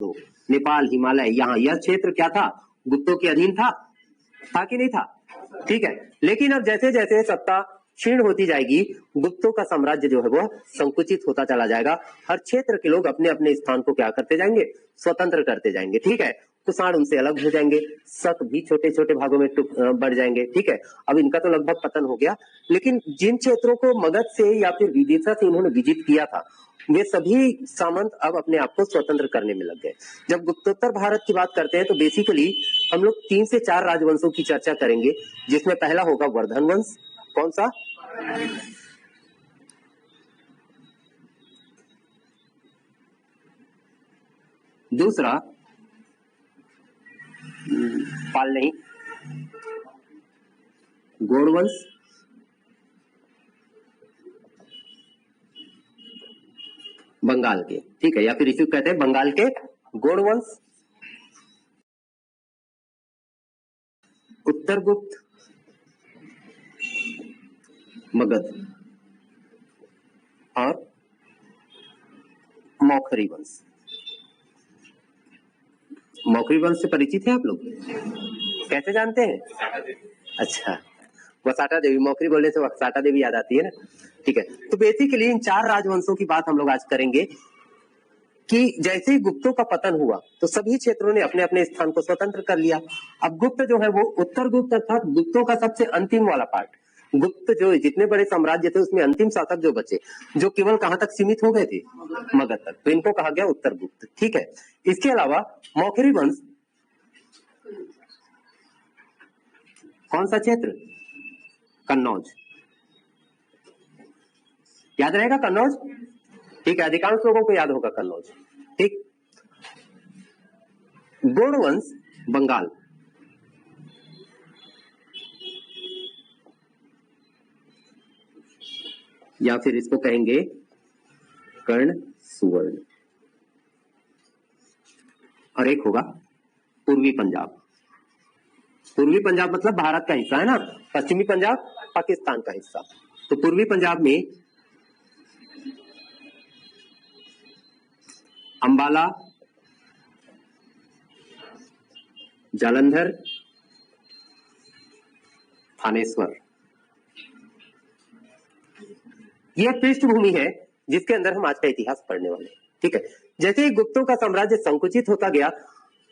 तो नेपाल, हिमालय, यहाँ यह क्षेत्र क्या था, गुप्तों के अधीन था कि नहीं था? ठीक है, लेकिन अब जैसे जैसे सत्ता क्षीण होती जाएगी, गुप्तों का साम्राज्य जो है वो संकुचित होता चला जाएगा। हर क्षेत्र के लोग अपने अपने स्थान को क्या करते जाएंगे, स्वतंत्र करते जाएंगे। ठीक है, कुषाण उनसे अलग हो जाएंगे, शक भी छोटे छोटे भागों में बढ़ जाएंगे। ठीक है, अब इनका तो लगभग पतन हो गया, लेकिन जिन क्षेत्रों को मगध से या फिर विदिशा से इन्होंने विजित किया था, वे सभी सामंत अब अपने आप को स्वतंत्र करने में लग गए। जब गुप्तोत्तर भारत की बात करते हैं तो बेसिकली हम लोग 3 से 4 राजवंशों की चर्चा करेंगे, जिसमें पहला होगा वर्धन वंश। कौन सा? दूसरा पाल नहीं, गौड़ वंश। बंगाल के, ठीक है, या फिर इसे कहते हैं बंगाल के गौड़ वंश। उत्तरगुप्त, मगध और मौखरी वंश। मौखरी वंश से परिचित हैं आप लोग? कैसे जानते हैं? अच्छा, वसाटा देवी, मौखरी बोलने से वसाटा देवी याद आती है ना। ठीक है, तो बेसिकली इन 4 राजवंशों की बात हम लोग आज करेंगे कि जैसे ही गुप्तों का पतन हुआ तो सभी क्षेत्रों ने अपने अपने स्थान को स्वतंत्र कर लिया। अब गुप्त जो है वो उत्तर गुप्त अर्थात गुप्तों का सबसे अंतिम वाला पार्ट, गुप्त जो जितने बड़े साम्राज्य थे उसमें अंतिम शासक जो बचे, जो केवल कहां तक सीमित हो गए थे, मगध तक, तो इनको कहा गया उत्तर गुप्त। ठीक है, इसके अलावा मौखरी वंश कौन सा क्षेत्र? कन्नौज। याद रहेगा कन्नौज? ठीक है, अधिकांश लोगों को याद होगा कन्नौज। ठीक, गौड़ वंश बंगाल। या फिर इसको कहेंगे कर्ण सुवर्ण। और एक होगा पूर्वी पंजाब। पूर्वी पंजाब मतलब भारत का हिस्सा है ना, पश्चिमी पंजाब पाकिस्तान का हिस्सा। तो पूर्वी पंजाब में अंबाला, जालंधर, थानेश्वर, यह पृष्ठभूमि है जिसके अंदर हम आज का इतिहास पढ़ने वाले हैं। ठीक है, जैसे ही गुप्तों का साम्राज्य संकुचित होता गया,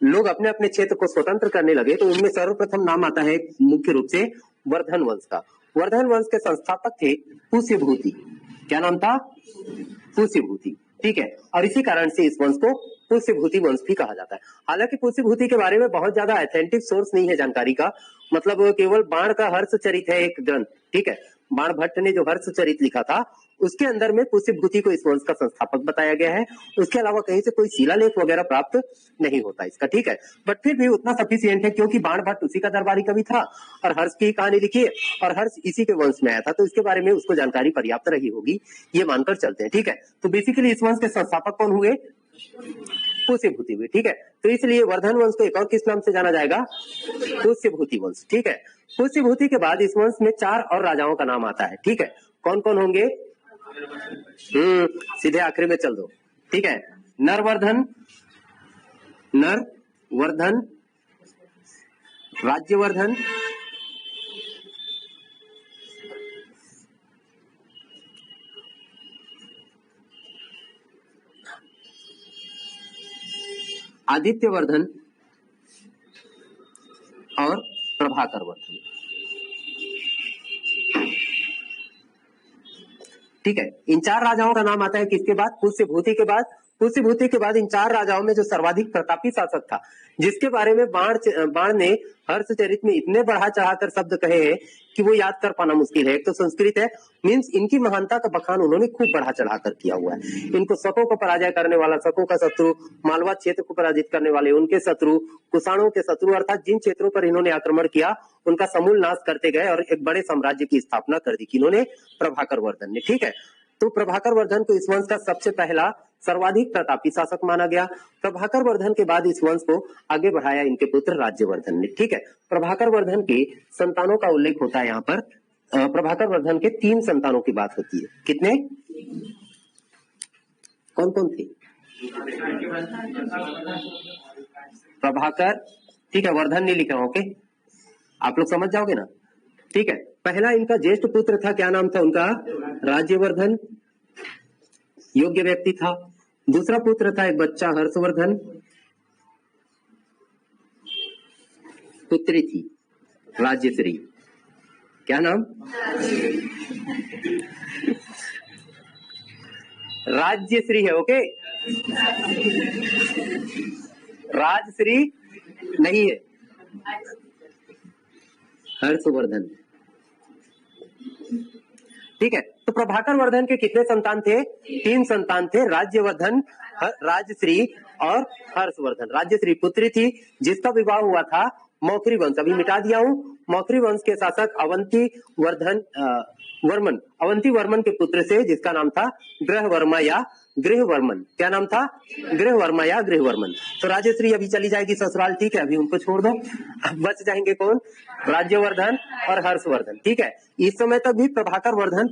लोग अपने अपने क्षेत्र को स्वतंत्र करने लगे, तो उनमें सर्वप्रथम नाम आता है मुख्य रूप से वर्धन वंश का। वर्धन वंश के संस्थापक थे पुष्यभूति। क्या नाम था? पुष्यभूति। ठीक है, और इसी कारण से इस वंश को पुष्यभूति वंश भी कहा जाता है। हालांकि पुष्यभूति के बारे में बहुत ज्यादा ऑथेंटिक सोर्स नहीं है जानकारी का, मतलब केवल बाण का हर्षचरित है एक ग्रंथ। ठीक है, बाण भट्ट ने जो हर्षचरित लिखा था उसके अंदर में पुष्यभूति को इस वंश का संस्थापक बताया गया है। उसके अलावा कहीं से कोई शिलालेख वगैरह प्राप्त नहीं होता इसका। ठीक है, बट फिर भी उतना सफिशिएंट है क्योंकि बाण भट्ट उसी का दरबारी कवि था और हर्ष की कहानी लिखी है और हर्ष इसी के वंश में आया था, तो इसके बारे में उसको जानकारी पर्याप्त रही होगी, ये मानकर चलते हैं। ठीक है, तो बेसिकली इस वंश के संस्थापक कौन हुए? पुष्यभूति हुए। ठीक है, तो इसलिए वर्धन वंश को एक और किस नाम से जाना जाएगा? पुष्यभूति वंश। ठीक है, पुष्यभूति के बाद इस वंश में 4 और राजाओं का नाम आता है। ठीक है, कौन कौन होंगे? सीधे आखिरी में चल दो। ठीक है, नरवर्धन, नरवर्धन, राज्यवर्धन, आदित्यवर्धन और प्रभाकर वर्धन। ठीक है, इन 4 राजाओं का नाम आता है किसके बाद? पुष्यभूति के बाद। पुष्यभूति के बाद इन 4 राजाओं में जो सर्वाधिक प्रतापी शासक था, जिसके बारे में बाण ने हर्षचरित में इतने बढ़ा चढ़ाकर शब्द कहे हैं कि वो याद कर पाना मुश्किल है। एक तो संस्कृत है, मींस इनकी महानता का बखान उन्होंने खूब बढ़ा चढ़ाकर किया हुआ है। इनको शकों को पराजय करने वाला, शकों का शत्रु, मालवा क्षेत्र को पराजित करने वाले उनके शत्रु, कुषाणों के शत्रु, अर्थात जिन क्षेत्रों पर इन्होंने आक्रमण किया उनका समूल नाश करते गए और एक बड़े साम्राज्य की स्थापना कर दी किन्होंने? प्रभाकर वर्धन ने। ठीक है, तो प्रभाकर वर्धन को इस वंश का सबसे पहला सर्वाधिक प्रतापी शासक माना गया। प्रभाकर वर्धन के बाद इस वंश को आगे बढ़ाया इनके पुत्र राज्यवर्धन ने। ठीक है, प्रभाकर वर्धन के संतानों का उल्लेख होता है यहाँ पर। प्रभाकर वर्धन के 3 संतानों की बात होती है। कितने? कौन कौन थे? प्रभाकर, ठीक है, वर्धन नहीं लिखा, ओके, आप लोग समझ जाओगे ना, ठीक है। पहला इनका ज्येष्ठ पुत्र था, क्या नाम था उनका? राज्यवर्धन, योग्य व्यक्ति था। दूसरा पुत्र था एक बच्चा हर्षवर्धन, पुत्री थी राज्यश्री, क्या नाम? राज्यश्री है, ओके, राजश्री नहीं है, हर्षवर्धन, ठीक है। तो प्रभाकर वर्धन के कितने संतान थे? 3 संतान थे, राज्यवर्धन, राजश्री और हर्षवर्धन। राज्यश्री पुत्री थी जिसका विवाह हुआ था मौखरी वंश, अभी मिटा दिया हूं, मौखरी वंश के शासक अवंती वर्मन के पुत्र से, जिसका नाम था ग्रहवर्मा या गृहवर्मन। क्या नाम था? गृहवर्मा या गृहवर्मन। तो राजश्री अभी चली जाएगी ससुराल, ठीक है, अभी उनको छोड़ दो, अब बच जाएंगे कौन? राज्यवर्धन और हर्षवर्धन, ठीक है। इस समय तक भी प्रभाकर वर्धन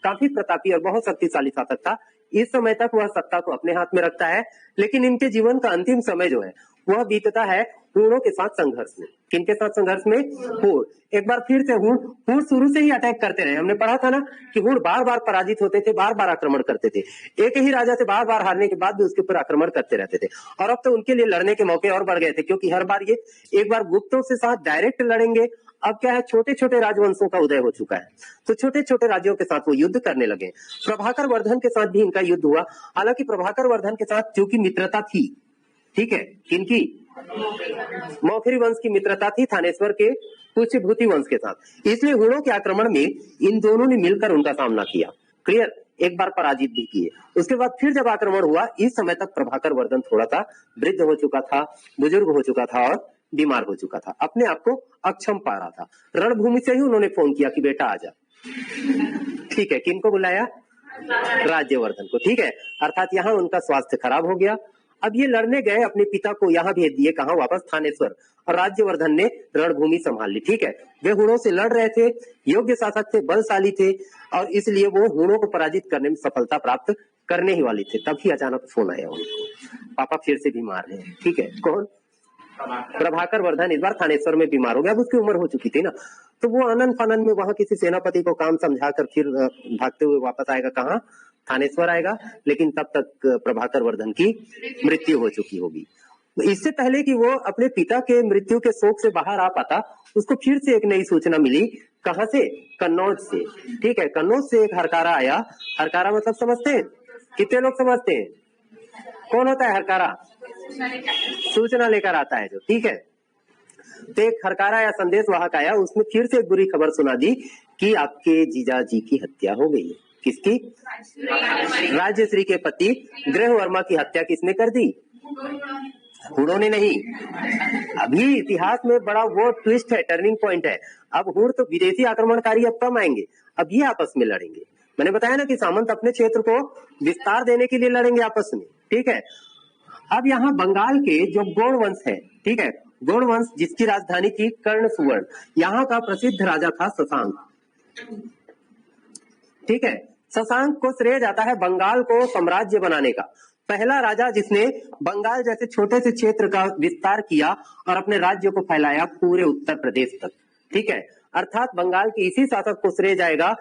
काफी प्रतापी और बहुत शक्तिशाली शासक था। इस समय तक वह सत्ता को अपने हाथ में रखता है, लेकिन इनके जीवन का अंतिम समय जो है वह बीतता है हूणों के साथ संघर्ष में। किनके साथ संघर्ष में? हूण। एक बार फिर से हूण शुरू से ही अटैक करते रहे। हमने पढ़ा था ना कि हूण बार बार पराजित होते थे, बार बार आक्रमण करते थे, एक ही राजा से बार बार हारने के बाद भी उसके ऊपर आक्रमण करते रहते थे। और अब तो उनके लिए लड़ने के मौके और बढ़ गए थे, क्योंकि हर बार ये एक बार गुप्तों से साथ डायरेक्ट लड़ेंगे, अब क्या है, छोटे छोटे राजवंशों का उदय हो चुका है, तो छोटे छोटे राज्यों के साथ वो युद्ध करने लगे। प्रभाकर वर्धन के साथ भी इनका युद्ध हुआ। हालांकि प्रभाकर वर्धन के साथ क्योंकि मित्रता थी, ठीक है, किनकी? मौखरी वंश की मित्रता थी थानेश्वर के पुष्यभूति वंश के साथ, इसलिए हूणों के आक्रमण में इन दोनों ने मिलकर उनका सामना किया। क्लियर? एक बार पराजित भी किए। उसके बाद फिर जब आक्रमण हुआ, इस समय तक प्रभाकर वर्धन थोड़ा सा वृद्ध हो चुका था, बुजुर्ग हो चुका था और बीमार हो चुका था, अपने आप को अक्षम पा रहा था। रणभूमि से ही उन्होंने फोन किया कि बेटा आजा, ठीक है। किनको बुलाया? राज्यवर्धन को, ठीक है। अर्थात यहाँ उनका स्वास्थ्य खराब हो गया। अब ये लड़ने गए, अपने पिता को यहाँ भेज दिए, कहा? वापस थानेश्वर, और राज्यवर्धन ने रणभूमि संभाल ली, ठीक है। वे हूणों से लड़ रहे थे, योग्य शासक थे, बलशाली थे, और इसलिए वो हूणों को पराजित करने में सफलता प्राप्त करने ही वाले थे। तभी अचानक फोन आया उनको, पापा फिर से बीमार है, ठीक है। कौन? प्रभाकर वर्धन इस बार थानेश्वर में बीमार हो गया। अब उसकी उम्र हो चुकी थी ना, तो वो आनंद फानंद में वहां किसी सेनापति को काम समझाकर फिर भागते हुए वापस आएगा, कहाँ? थानेश्वर आएगा। लेकिन तब तक प्रभाकर वर्धन की मृत्यु हो चुकी होगी। इससे पहले कि वो अपने पिता के मृत्यु के शोक से बाहर आ पाता, उसको फिर से एक नई सूचना मिली। कहां से? कन्नौज से, ठीक है। कन्नौज से एक हरकारा आया। हरकारा मतलब समझते हैं? कितने लोग समझते हैं? कौन होता है हरकारा? सूचना लेकर आता है जो, ठीक है। तो एक हरकारा या संदेश वाहक आया, उसने फिर से एक बुरी खबर सुना दी कि आपके जीजा जी की हत्या हो गई है। किसकी? राजश्री के पति गृहवर्मा की हत्या किसने कर दी? हूणों ने नहीं। अभी इतिहास में बड़ा वो ट्विस्ट है, टर्निंग पॉइंट है। अब हूण तो विदेशी आक्रमणकारी अब कम आएंगे, अब ये आपस में लड़ेंगे। मैंने बताया ना कि सामंत अपने क्षेत्र को विस्तार देने के लिए लड़ेंगे आपस में, ठीक है। अब यहाँ बंगाल के जो गौड़ वंश है, ठीक है, गौड़ वंश जिसकी राजधानी थी कर्ण सुवर्ण, यहाँ का प्रसिद्ध राजा था शशांक, ठीक है। शशांक को श्रेय जाता है बंगाल को साम्राज्य बनाने का। पहला राजा जिसने बंगाल जैसे छोटे से क्षेत्र का विस्तार किया और अपने राज्य को फैलाया पूरे उत्तर प्रदेश तक, ठीक है। अर्थात बंगाल के इसी शासक को श्रेय जाएगा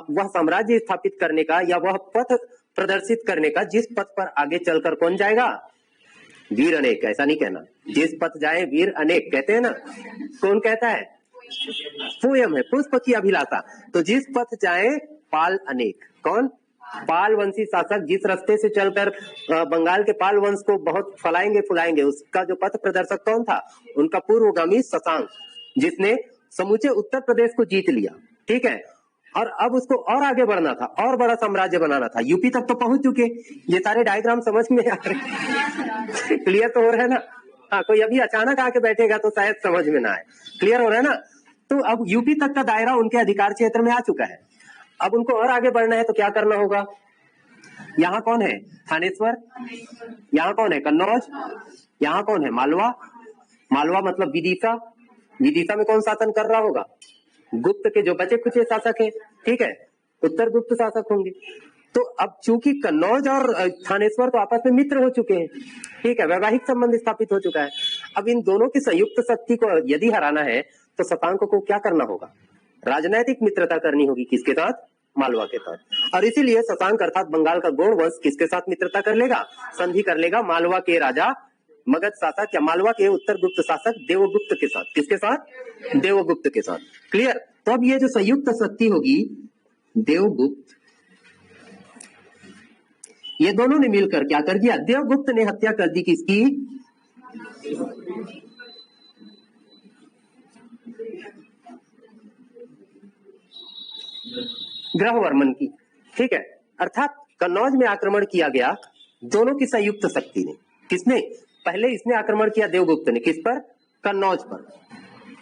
वह साम्राज्य स्थापित करने का, या वह पथ प्रदर्शित करने का, जिस पथ पर आगे चलकर कौन जाएगा? वीर अनेक। ऐसा नहीं कहना, जिस पथ जाए वीर अनेक कहते हैं ना, कौन कहता है? पोयम है, पुष्प की अभिलाषा। तो जिस पथ जाए पाल अनेक, कौन? पाल वंशी शासक जिस रास्ते से चलकर बंगाल के पाल वंश को बहुत फैलाएंगे फुलाएंगे, उसका जो पथ प्रदर्शक कौन था? उनका पूर्वगामी शशांक, जिसने समूचे उत्तर प्रदेश को जीत लिया, ठीक है। और अब उसको और आगे बढ़ना था, और बड़ा साम्राज्य बनाना था। यूपी तक तो पहुंच चुके, ये सारे डायग्राम समझ में आ रहे क्लियर तो हो रहा है ना? हाँ, कोई अभी अचानक आके बैठेगा तो शायद समझ में ना आए। क्लियर हो रहा है ना? तो अब यूपी तक का दायरा उनके अधिकार क्षेत्र में आ चुका है। अब उनको और आगे बढ़ना है तो क्या करना होगा? यहाँ कौन है? थानेश्वर। यहाँ कौन है? कन्नौज। यहाँ कौन है? मालवा। मालवा मतलब विदिशा। विदिशा में कौन शासन कर रहा होगा? गुप्त के जो बचे कुछ शासक है, ठीक है, उत्तर गुप्त शासक होंगे। तो अब चूंकि कन्नौज और थानेश्वर तो आपस में मित्र हो चुके हैं, ठीक है, वैवाहिक संबंध स्थापित हो चुका है। अब इन दोनों की संयुक्त शक्ति को यदि हराना है तो शशांक को क्या करना होगा? राजनैतिक मित्रता करनी होगी। किसके साथ? मालवा के साथ। और इसीलिए शशांक अर्थात बंगाल का गौड़ वंश किसके साथ मित्रता कर लेगा? संधि कर लेगा मालवा के राजा मगध शासक या मालवा के उत्तर गुप्त शासक देवगुप्त के साथ। किसके साथ? देवगुप्त के साथ। क्लियर? तो अब ये जो संयुक्त शक्ति होगी देवगुप्त, ये दोनों ने मिलकर क्या कर दिया? देवगुप्त ने हत्या कर दी किसकी? ग्रहवर्मन की। ठीक है, अर्थात कन्नौज में आक्रमण किया गया दोनों की संयुक्त शक्ति ने। किसने? पहले इसने आक्रमण किया देवगुप्त ने। किस पर? कन्नौज पर।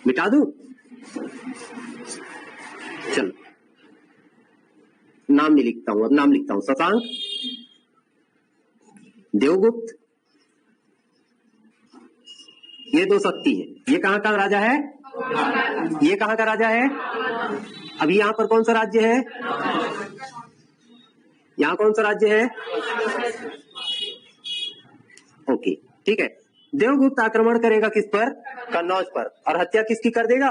मिटा दूं? चलो नाम नहीं लिखता हूं, अब नाम लिखता हूं। शशांक, देवगुप्त, ये दो शक्ति है। ये कहां का राजा है? ये कहां का राजा है? अभी यहां पर कौन सा राज्य है? यहां कौन सा राज्य है? ओके, ठीक है। देवगुप्त आक्रमण करेगा किस पर? कन्नौज पर। और हत्या किसकी कर देगा?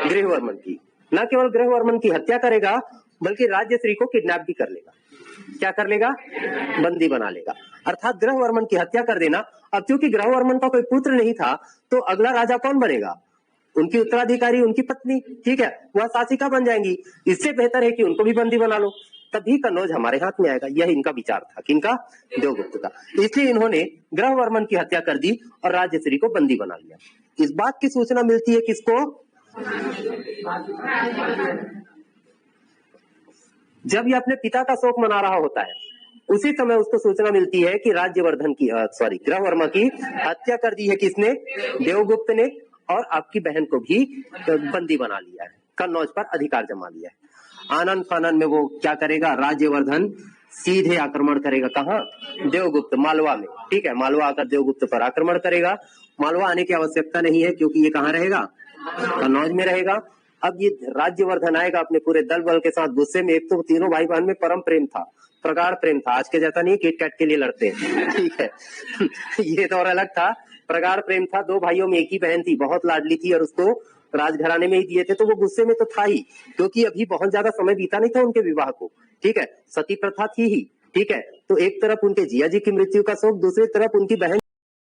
ग्रहवर्मन की। न केवल ग्रहवर्मन की हत्या करेगा बल्कि राज्यश्री को किडनैप भी कर लेगा। क्या कर लेगा? बंदी बना लेगा। अर्थात ग्रहवर्मन की हत्या कर देना। अब क्योंकि ग्रहवर्मन का कोई पुत्र नहीं था तो अगला राजा कौन बनेगा? उनकी उत्तराधिकारी उनकी पत्नी, ठीक है, वह शासिका बन जाएंगी। इससे बेहतर है कि उनको भी बंदी बना लो, तभी कन्नौज हमारे हाथ में आएगा। यह इनका विचार था। किनका? देवगुप्त का। इसलिए इन्होंने ग्रहवर्मन की हत्या कर दी और राज्यश्री को बंदी बना लिया। इस बात की सूचना मिलती है किसको? जब ये अपने पिता का शोक मना रहा होता है उसी समय उसको सूचना मिलती है कि राज्यवर्धन की ग्रहवर्मा की हत्या कर दी है किसने? देवगुप्त ने। और आपकी बहन को भी बंदी बना लिया है, कन्नौज पर अधिकार जमा लिया है। आनंद फानन में वो क्या करेगा? राज्यवर्धन सीधे आक्रमण करेगा। कहां? देवगुप्त, मालवा में। ठीक है, मालवा आकर देवगुप्त पर आक्रमण करेगा। मालवा आने की आवश्यकता नहीं है क्योंकि ये कहां रहेगा? कन्नौज में रहेगा। अब ये राज्यवर्धन आएगा अपने पूरे दल बल के साथ। गुस्से में, एक तो तीनों भाई बहन में परम प्रेम था, प्रगाढ़ प्रेम था। आज के जैसा नहीं किट कैट के लिए लड़ते हैं, ठीक है। ये दौर अलग था, प्रगाढ़ प्रेम था। दो भाइयों में एक ही बहन थी, बहुत लाडली थी और उसको राजघराने में ही दिए थे। तो वो गुस्से में तो था ही, क्योंकि अभी बहुत ज्यादा समय बीता नहीं था उनके विवाह को। ठीक है, सती प्रथा थी ही। ठीक है, तो एक तरफ उनके जिया जी की मृत्यु का शोक, दूसरी तरफ उनकी बहन